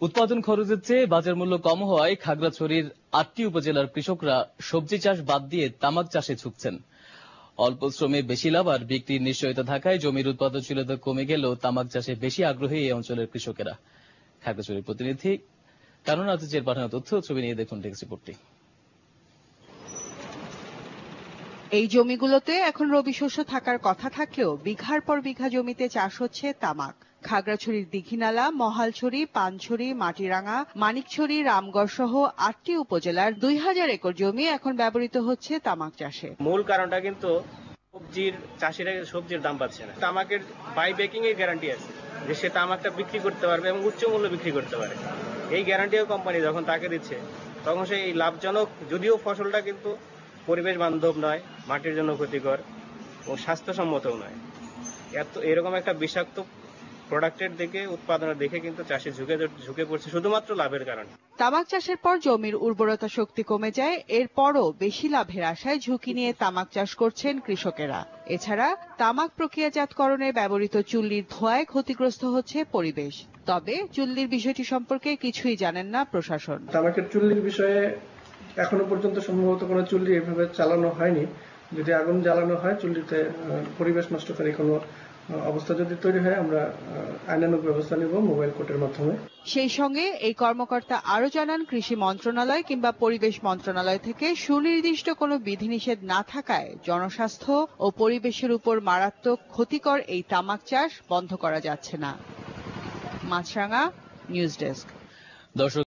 উৎপাদন খরচের চেয়ে বাজার মূল্য কম হওয়ায় খাগড়াছড়ির ৮টি উপজেলার কৃষকরা সবজি চাষ বাদ দিয়ে তামাক চাষে ঝুঁকছেন। অল্প শ্রমে বেশি লাভ আর বিক্রির নিশ্চয়তা থাকায় জমির উৎপাদনশীলতা কমে গেলেও তামাক চাষে বেশি আগ্রহী এই অঞ্চলের কৃষকেরা। খাগড়াছড়ির প্রতিনিধি কানন আজিজের পাঠানো তথ্য ছবি নিয়ে দেখুন ডেস্ক রিপোর্টটি। এই জমিগুলোতে এখন রবি শস্য থাকার কথা থাকলেও বিঘার পর বিঘা জমিতে চাষ হচ্ছে তামাক। খাগড়াছড়ির দীঘিনালা, মহালছড়ি, পানছড়ি, মাটিরাঙ্গা, মানিকছড়ি, রামগড় সহ ৮টি উপজেলার ২০০০ একর জমি এখন ব্যবহৃত হচ্ছে তামাক চাষে। মূল কারণটা কিন্তু সবজির চাষিরা সবজির দাম পাচ্ছে না। তামাকের বাইব্যাকিং এর গ্যারান্টি আছে যে সে তামাকটা বিক্রি করতে পারবে এবং উচ্চ মূল্যে বিক্রি করতে পারে। এই গ্যারান্টিও কোম্পানি যখন তাকে দিচ্ছে তখন সেই লাভজনক, যদিও ফসলটা কিন্তু পরিবেশ বান্ধব নয়, মাটির জন্য ক্ষতিকর ও স্বাস্থ্যসম্মতও নয়। এরকম একটা বিষাক্ত প্রোডাক্টের দিকে, উৎপাদনের দিকে কিন্তু চাষি ঝুঁকে পড়ছে শুধুমাত্র লাভের কারণে। তামাক চাষের পর জমির উর্বরতা শক্তি কমে যায়, এরপরও বেশি লাভের আশায় ঝুঁকি নিয়ে তামাক চাষ করছেন কৃষকেরা। এছাড়া তামাক প্রক্রিয়াজাতকরণে ব্যবহৃত চুল্লির ধোঁয়ায় ক্ষতিগ্রস্ত হচ্ছে পরিবেশ। তবে চুল্লির বিষয়টি সম্পর্কে কিছুই জানেন না প্রশাসন। তামাকের চুল্লির বিষয়ে এখনো পর্যন্ত সম্ভবত কোনো চুল্লি এভাবে চালানো হয়নি। যদি আগুন জ্বালানো হয় চুল্লিতে পরিবেশ নষ্টকারী কোনো অবস্থা যদি তৈরি হয়, আমরা আইনানুগ ব্যবস্থা নেব মোবাইল কোর্টের মাধ্যমে। সেই সঙ্গে এই কর্মকর্তা আরো জানান, কৃষি মন্ত্রণালয় কিংবা পরিবেশ মন্ত্রণালয় থেকে সুনির্দিষ্ট কোনো বিধিনিষেধ না থাকায় জনস্বাস্থ্য ও পরিবেশের উপর মারাত্মক ক্ষতিকর এই তামাক চাষ বন্ধ করা যাচ্ছে না। মাছরাঙা, নিউজ ডেস্ক। দর্শক